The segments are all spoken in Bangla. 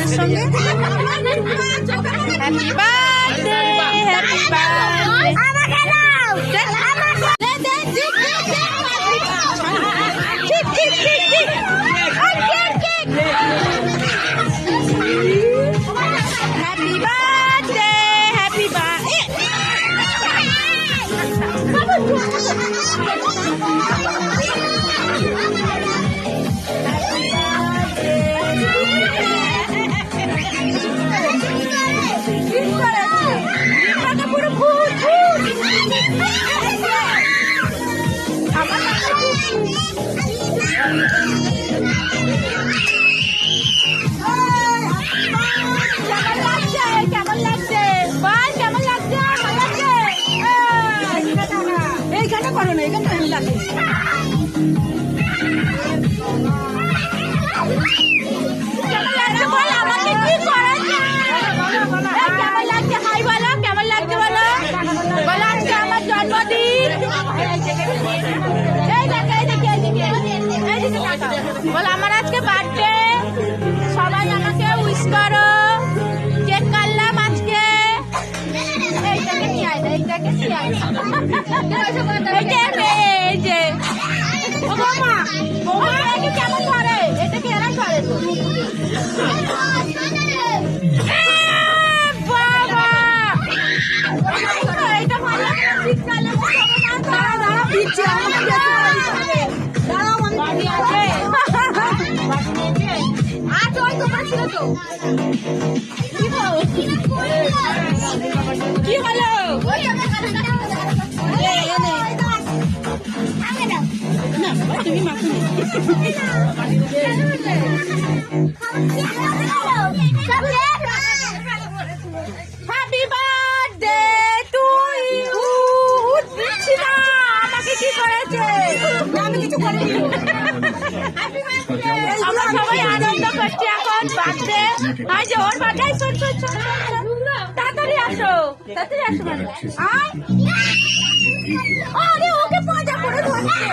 আমার সঙ্গে। হ্যাপি বার্থডে, হ্যাপি বল আমার আজকে বার্থডে, সবাই আমাকে উইশ করো। কেক কাটলাম আজকে। এইটাকে নিয়ে আয়, এইটাকে নিয়ে আয়। এই যে বৌমা, বৌমা এটাকে কেমন ধরে? এটাকে এরকম ধরে তো। বাবা এইটা ভালো শীতকালে দাঁড়া দিচ্ছি কি হলো? তুমি হ্যাপি বার্থডে টু ইউ। দিচ্ছি না, আমাকে কি করেছে? আমি কিছু করিনি। আমরা সবাই আনন্দ করছি এখন বার্থডে। আজ যে ওর বার্থডে, শোন শোন শোন, তাড়াতাড়ি আসো, তাড়াতাড়ি আসো। আরে ওকে পাজা করে ধরছে।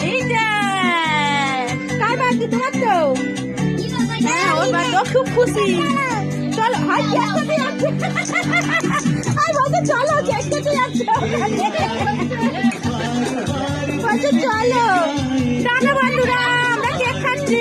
এই যে কার বার্থডে? তোমার তো? হ্যাঁ, ওর বার্থডে। খুব খুশি। চলো, হাই কেক কাটতে যাচ্ছে। আই বলতে চলো, কেক কাটতে যাচ্ছে। চলো টাটা বন্ধুরা, আমরা কেক খাচ্ছি।